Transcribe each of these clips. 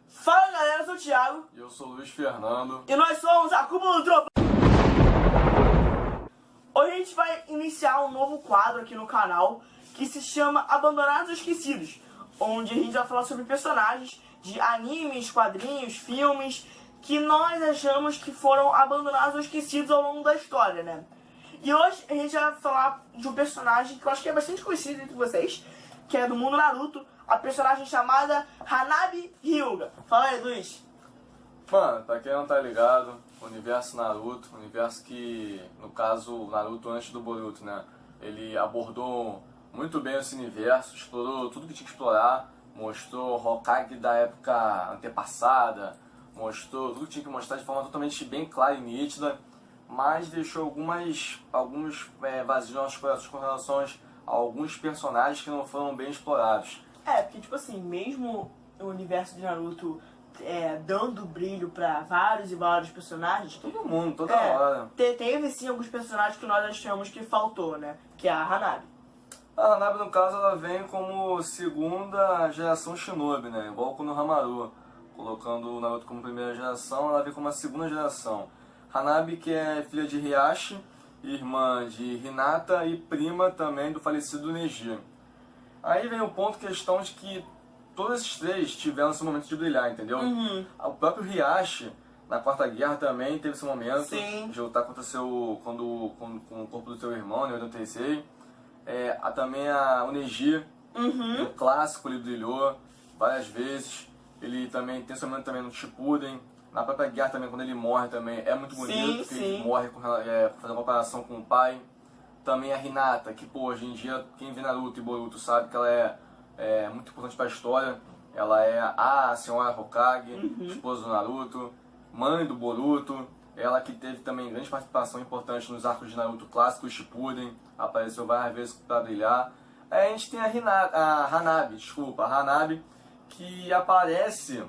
Fala galera, eu sou o Thiago. E eu sou o Luiz Fernando. E nós somos a Cúpula do Trovão. Hoje a gente vai iniciar um novo quadro aqui no canal que se chama Abandonados ou Esquecidos, onde a gente vai falar sobre personagens de animes, quadrinhos, filmes que nós achamos que foram abandonados ou esquecidos ao longo da história, né? E hoje a gente vai falar de um personagem que eu acho que é bastante conhecido entre vocês, que é do mundo Naruto, a personagem chamada Hanabi Hyuga. Fala aí, Luiz. Mano, pra quem não tá ligado, o universo Naruto, universo que, no caso, o Naruto antes do Boruto, né? Ele abordou muito bem esse universo, explorou tudo que tinha que explorar, mostrou Hokage da época antepassada, mostrou tudo que tinha que mostrar de forma totalmente bem clara e nítida, mas deixou alguns vazios nos nossos corações com relação a alguns personagens que não foram bem explorados. Porque tipo assim, mesmo o universo de Naruto dando brilho pra vários e vários personagens, Todo mundo, toda hora. teve sim alguns personagens que nós achamos que faltou, né? Que é a Hanabi. A Hanabi, no caso, ela vem como segunda geração Shinobi, né? Igual com o Hamaru. Colocando o Naruto como primeira geração, ela vem como a segunda geração. Hanabi, que é filha de Hiashi, irmã de Hinata e prima também do falecido Neji. Aí vem o ponto, questão de que todos esses três tiveram esse momento de brilhar, entendeu? Uhum. O próprio Hiashi, na Quarta Guerra, também teve esse momento. Sim. De lutar contra com o corpo do seu irmão, né, o Teisei. Também o Neji, Uhum. no clássico, ele brilhou várias vezes. Ele também tem esse momento também no Shippuden. Na própria guerra também, quando ele morre também, é muito bonito, porque ele morre fazendo comparação com o pai. Também a Hinata, que pô, hoje em dia, quem vê Naruto e Boruto sabe que ela é muito importante para a história. Ela é a senhora Hokage, esposa do Naruto, mãe do Boruto. Ela que teve também grande participação importante nos arcos de Naruto clássico e Shippuden. Apareceu várias vezes para brilhar. Aí a gente tem a Hanabi, que aparece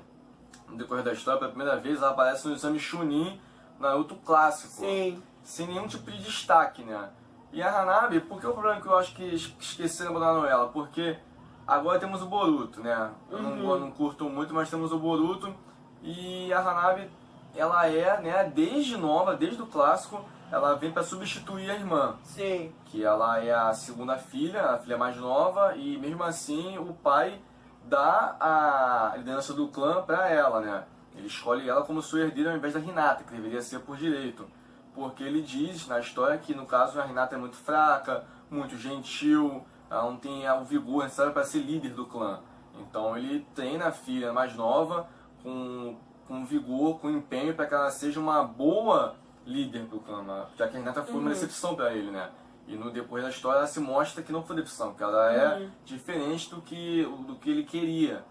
no decorrer da história, pela primeira vez, ela aparece no exame Chunin Naruto clássico. Sim. Sem nenhum tipo de destaque, né? E a Hanabi, por que o problema que eu acho que esqueceram de abandonar ela? Porque agora temos o Boruto, né? Eu não curto muito, mas temos o Boruto. E a Hanabi, ela né, desde nova, desde o clássico, ela vem para substituir a irmã. Sim. Que ela é a segunda filha, a filha mais nova, e mesmo assim o pai dá a liderança do clã para ela, né? Ele escolhe ela como sua herdeira ao invés da Hinata, que deveria ser por direito. Porque ele diz na história que, no caso, a Hinata é muito fraca, muito gentil, ela não tem o vigor necessário para ser líder do clã. Então ele treina a filha mais nova com vigor, com empenho, para que ela seja uma boa líder do clã, já que a Hinata foi uma decepção para ele, né? E no decorrer da história ela se mostra que não foi decepção, que ela é diferente do que ele queria.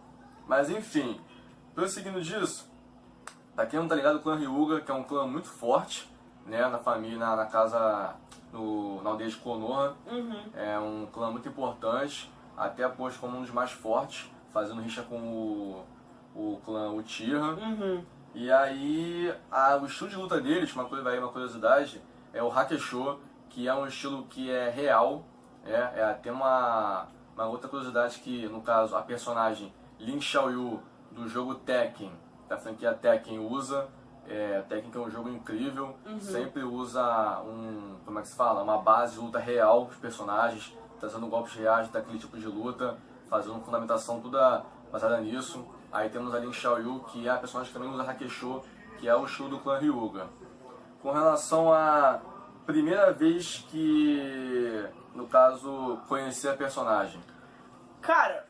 Mas enfim, prosseguindo disso, pra quem não tá ligado, o clã Hyuga, que é um clã muito forte, né, na família, na casa, na aldeia de Konoha. É um clã muito importante, até posto como um dos mais fortes, fazendo rixa com o clã Uchiha. E aí, o estilo de luta deles, uma curiosidade, é o Hakesho, que é um estilo que é real. Tem uma outra curiosidade que, no caso, a personagem Lin Xiaoyu do jogo Tekken, da franquia Tekken, usa. Tekken, que é um jogo incrível, sempre usa uma base de luta real dos personagens, trazendo golpes reais daquele tipo de luta, fazendo uma fundamentação toda baseada nisso. Aí temos a Lin Xiaoyu, que é a personagem que também usa Hakesho, que é o estilo do clã Hyuga. Com relação à primeira vez que, no caso, conheci a personagem. Cara,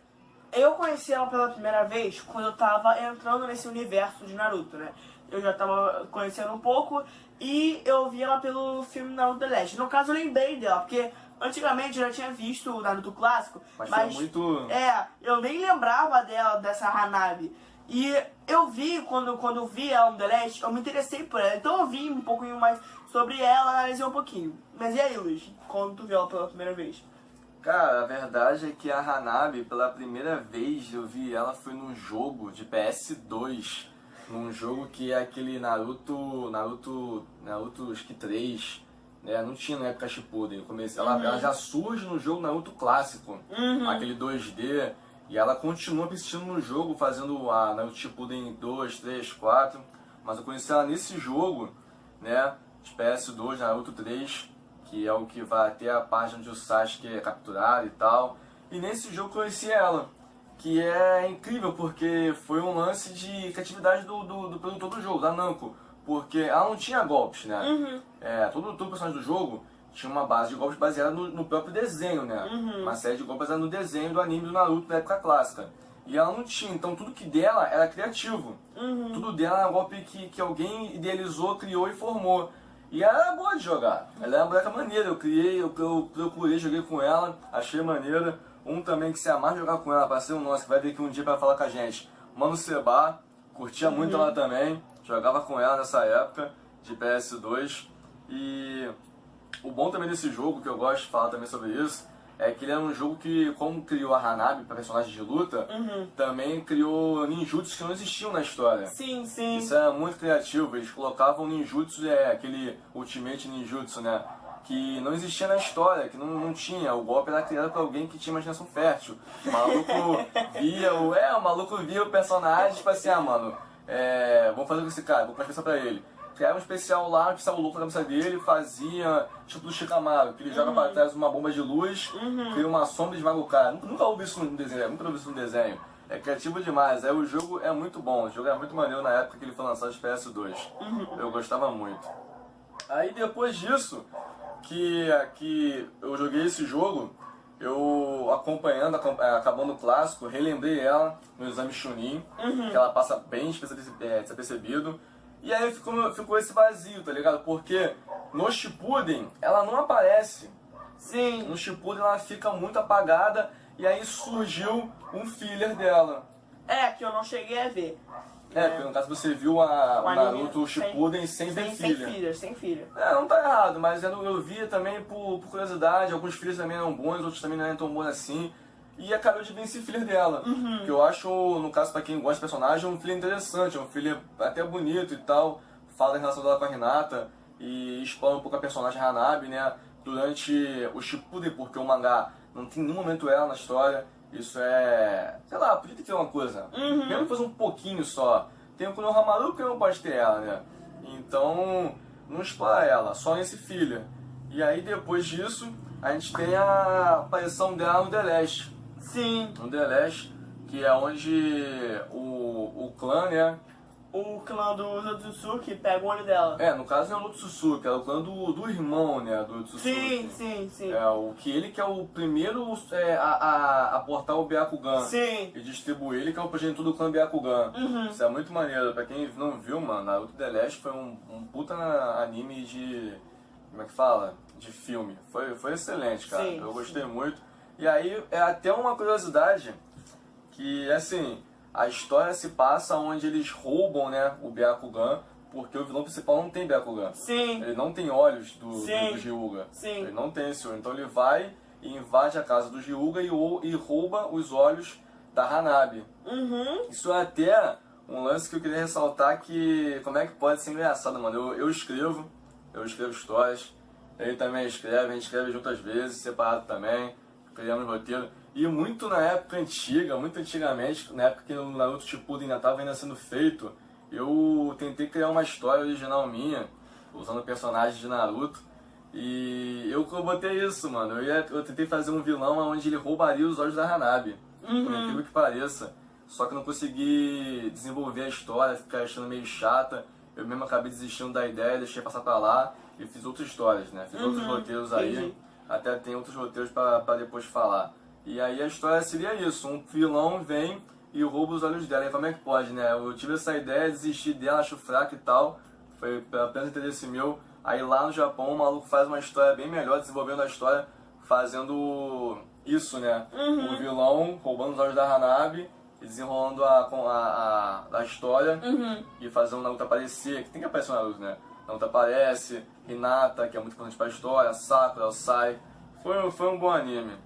eu conheci ela pela primeira vez quando eu tava entrando nesse universo de Naruto, né? Eu já tava conhecendo um pouco e eu vi ela pelo filme Naruto The Legend. No caso, eu lembrei dela, porque antigamente eu já tinha visto o Naruto clássico, mas muito... eu nem lembrava dessa Hanabi. E eu vi, quando eu vi ela no The Legend, eu me interessei por ela. Então eu vi um pouquinho mais sobre ela, analisei um pouquinho. Mas e aí, Luiz, quando tu viu ela pela primeira vez? Cara, a verdade é que a Hanabi, pela primeira vez eu vi ela foi num jogo de PS2. Num jogo que é aquele Naruto acho que 3, né? Não tinha na época Shippuden. Ela já surge no jogo Naruto clássico, aquele 2D. E ela continua persistindo no jogo, fazendo a Naruto Shippuden 2, 3, 4. Mas eu conheci ela nesse jogo, né, de PS2, Naruto 3, que é o que vai até a página onde o Sasuke é capturado e tal. E nesse jogo eu conheci ela, que é incrível porque foi um lance de criatividade do produtor do jogo, da Namco. Porque ela não tinha golpes, né? Todo personagem do jogo tinha uma base de golpes baseada no próprio desenho, né? Uma série de golpes baseada no desenho do anime do Naruto da época clássica. E ela não tinha, então tudo que dela era criativo. Tudo dela era um golpe que alguém idealizou, criou e formou. E ela era boa de jogar, ela era uma boneca maneira, eu procurei, joguei com ela, achei maneira. Um também que se amar jogar com ela, parceiro nosso, que vai vir aqui um dia pra falar com a gente. Mano Seba, curtia muito ela também, jogava com ela nessa época de PS2. E o bom também desse jogo, que eu gosto de falar também sobre isso, é que ele era um jogo que, como criou a Hanabi para personagens de luta, também criou ninjutsus que não existiam na história. Sim, sim. Isso era muito criativo, eles colocavam ninjutsu, aquele Ultimate Ninjutsu, né? Que não existia na história, que não tinha. O golpe era criado por alguém que tinha imaginação fértil. O maluco via o personagem e tipo assim, mano, vamos fazer com esse cara, vou pensar pra ele. Criava um especial lá, que o louco na cabeça dele, fazia tipo do Shikamaru, que ele joga pra trás uma bomba de luz, cria uma sombra e esmaga o cara. Nunca ouvi isso no desenho, É criativo demais, o jogo é muito bom, o jogo é muito maneiro na época que ele foi lançado de PS2. Eu gostava muito. Aí depois disso, que eu joguei esse jogo, eu acabando o clássico, relembrei ela no exame Chunin, que ela passa bem desapercebido. E aí ficou esse vazio, tá ligado? Porque no Shippuden ela não aparece. Sim. No Shippuden ela fica muito apagada e aí surgiu um filler dela. Que eu não cheguei a ver. Porque no caso você viu o Naruto Shippuden sem ver filler. Sem filha. Não tá errado, mas eu via também por curiosidade, alguns fillers também eram bons, outros também não eram tão bons assim. E acabou de vir esse filler dela, que eu acho, no caso pra quem gosta de personagem, um filler interessante, um filler até bonito e tal, fala em relação dela com a Hinata e explora um pouco a personagem Hanabi, né, durante o Shippuden, porque o mangá não tem nenhum momento ela na história, isso sei lá, podia ter uma coisa, mesmo que fosse um pouquinho só, tem o Konohamaru porque não pode ter ela, né, então não explora ela, só nesse filler. E aí depois disso, a gente tem a aparição dela no The Last. Sim. No The Last, que é onde o clã, né? O clã do Otsutsuki pega o olho dela. No caso não é o Otsutsuki, é o clã do irmão, né? Do Otsutsuki. Sim. Ele que é o primeiro a portar o Byakugan. Sim. E distribuir ele, que é o progenitor do clã Byakugan. Isso é muito maneiro. Pra quem não viu, mano, Naruto The Last foi um puta anime de... Como é que fala? De filme. Foi excelente, cara. Sim, eu gostei muito. E aí é até uma curiosidade que, assim, a história se passa onde eles roubam, né, o Byakugan, porque o vilão principal não tem Byakugan. Sim. Ele não tem olhos do Hyuga. Sim. Ele não tem esse olho. Então ele vai e invade a casa do Hyuga e rouba os olhos da Hanabi. Isso é até um lance que eu queria ressaltar, que como é que pode ser engraçado, mano. Eu escrevo histórias, ele também escreve, a gente escreve junto às vezes, separado também. Criamos roteiro. E muito na época antiga, muito antigamente, na época que o Naruto Shippuden ainda estava ainda sendo feito, eu tentei criar uma história original minha, usando personagens de Naruto. E eu botei isso, mano. Eu tentei fazer um vilão onde ele roubaria os olhos da Hanabi. Por incrível que pareça. Só que eu não consegui desenvolver a história, ficar achando meio chata. Eu mesmo acabei desistindo da ideia, deixei passar pra lá e fiz outras histórias, né? Fiz outros roteiros aí. Até tem outros roteiros pra depois falar. E aí a história seria isso, um vilão vem e rouba os olhos dela. E como é que pode, né? Eu tive essa ideia, desisti dela, acho fraca e tal. Foi apenas interesse meu. Aí lá no Japão o maluco faz uma história bem melhor, desenvolvendo a história, fazendo isso, né? O vilão roubando os olhos da Hanabi e desenrolando a história e fazendo o Naruto aparecer, que tem que aparecer o Naruto, né? Naruto aparece, Hinata, que é muito importante pra história, Sakura, o Sai. Foi um bom anime.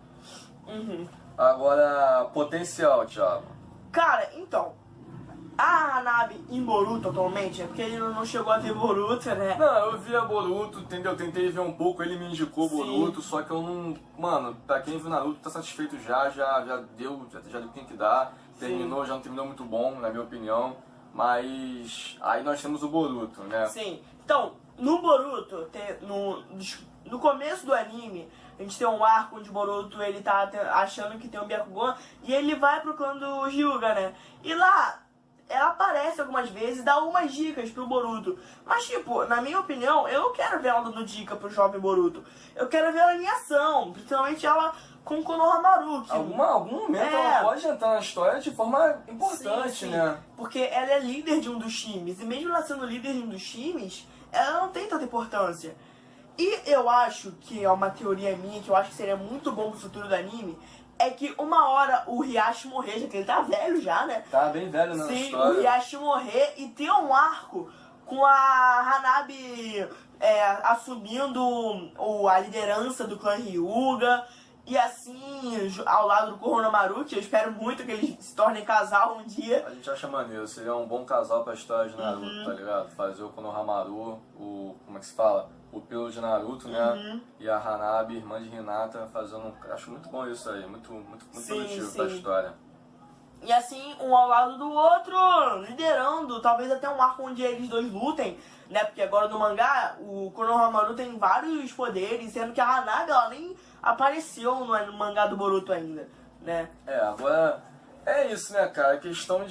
Agora, potencial, Thiago. Cara, então, a Hanabi em Boruto atualmente? É porque ele não chegou a ver Boruto, né? Não, eu via Boruto, entendeu? Tentei ver um pouco, ele me indicou Boruto, só que eu não... Mano, pra quem viu Naruto tá satisfeito já deu o que tem que dar. Terminou, já não terminou muito bom, na minha opinião. Mas aí nós temos o Boruto, né? Sim. Então, no Boruto, no começo do anime, a gente tem um arco onde o Boruto ele tá achando que tem um Byakugan e ele vai pro clã do Hyuga, né? E lá, ela aparece algumas vezes e dá algumas dicas pro Boruto. Mas, tipo, na minha opinião, eu não quero ver ela dando dica pro jovem Boruto. Eu quero ver ela em ação, principalmente ela com o Konohamaru. Que... Algum momento ela pode entrar na história de forma importante, sim. né? Porque ela é líder de um dos times. E mesmo ela sendo líder de um dos times, ela não tem tanta importância. E eu acho que é uma teoria minha, que eu acho que seria muito bom pro futuro do anime, é que uma hora o Hiashi morrer, já que ele tá velho já, né? Tá bem velho na Sim, história. o Hiashi morrer e ter um arco com a Hanabi assumindo a liderança do clã Hyuga. E assim, ao lado do Konohamaru, que eu espero muito que eles se tornem casal um dia. A gente acha maneiro, seria um bom casal pra história de Naruto, tá ligado? Fazer o Konohamaru, como é que se fala? O pelo de Naruto, né? E a Hanabi, irmã de Hinata, fazendo acho muito bom isso aí, muito positivo pra história. E assim, um ao lado do outro, liderando, talvez até um arco onde eles dois lutem, né? Porque agora no mangá, o Konohamaru tem vários poderes, sendo que a Hanabi, ela nem apareceu no mangá do Boruto ainda, né? Agora, é isso, né, cara? Questão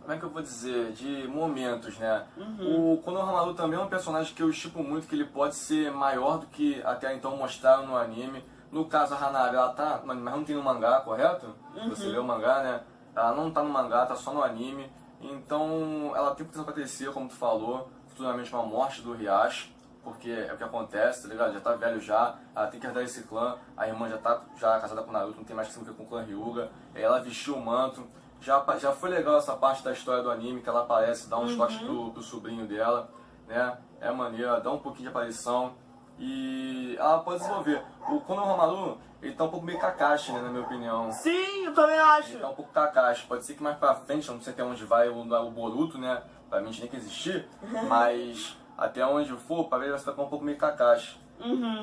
como é que eu vou dizer? De momentos, né? O Konohamaru também é um personagem que eu estipo muito, que ele pode ser maior do que até então mostraram no anime. No caso, a Hanabi, ela tá, mas não tem no mangá, correto? Você lê o mangá, né? Ela não tá no mangá, tá só no anime. Então, ela tem potencial pra crescer, como tu falou, futuramente uma morte do Hiashi, porque é o que acontece, tá ligado? Já tá velho já, ela tem que herdar esse clã, a irmã já tá casada com o Naruto, não tem mais que se envolver com o clã Hyuga, ela vestiu o manto. Já foi legal essa parte da história do anime, que ela aparece, dá uns toques pro sobrinho dela, né? É maneiro, dá um pouquinho de aparição. E ela pode desenvolver. O Konohamaru, ele tá um pouco meio Kakashi, né, na minha opinião. Sim, eu também acho. Ele tá um pouco Kakashi. Pode ser que mais pra frente, eu não sei até onde vai o Boruto, né? Pra mim nem que existir. Mas até onde for, pra ver, ele vai ficar um pouco meio Kakashi.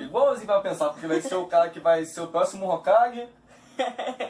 Igualzinho vai pensar, porque vai ser o cara que vai ser o próximo Hokage.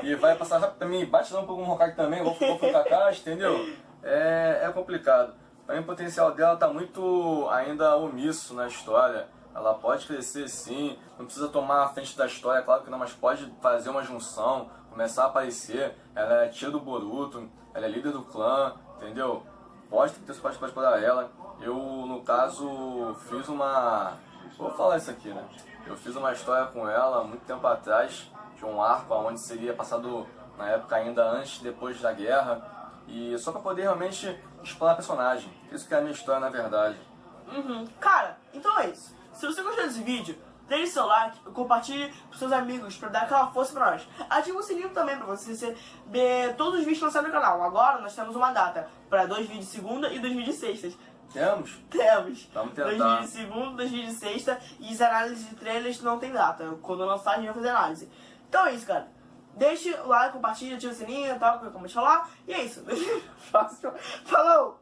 E vai passar rápido pra mim, bate um pouco no Hokage também, vou pro Kakashi, entendeu? É complicado. Pra mim o potencial dela tá muito ainda omisso na história. Ela pode crescer sim, não precisa tomar a frente da história, claro que não, mas pode fazer uma junção, começar a aparecer. Ela é tia do Boruto, ela é líder do clã, entendeu? Pode explorar ela. Eu, no caso, fiz uma... Vou falar isso aqui, né? Eu fiz uma história com ela muito tempo atrás, de um arco onde seria passado na época ainda antes e depois da guerra. E só pra poder realmente explorar a personagem. Isso que é a minha história, na verdade. Cara, então é isso. Se você gostou desse vídeo, deixe seu like, compartilhe com seus amigos pra dar aquela força pra nós. Ative o sininho também pra você ver todos os vídeos lançados no canal. Agora nós temos uma data pra 2 vídeos de segunda e 2 vídeos de sextas. Temos? Temos. Vamos tentar. 2 vídeos de segunda, 2 vídeos de sexta e as análises de trailers não tem data. Quando lançar a gente vai fazer análise. Então é isso, cara. Deixe o like, compartilhe, ative o sininho e tal, como eu acabei de falar. E é isso. Falou!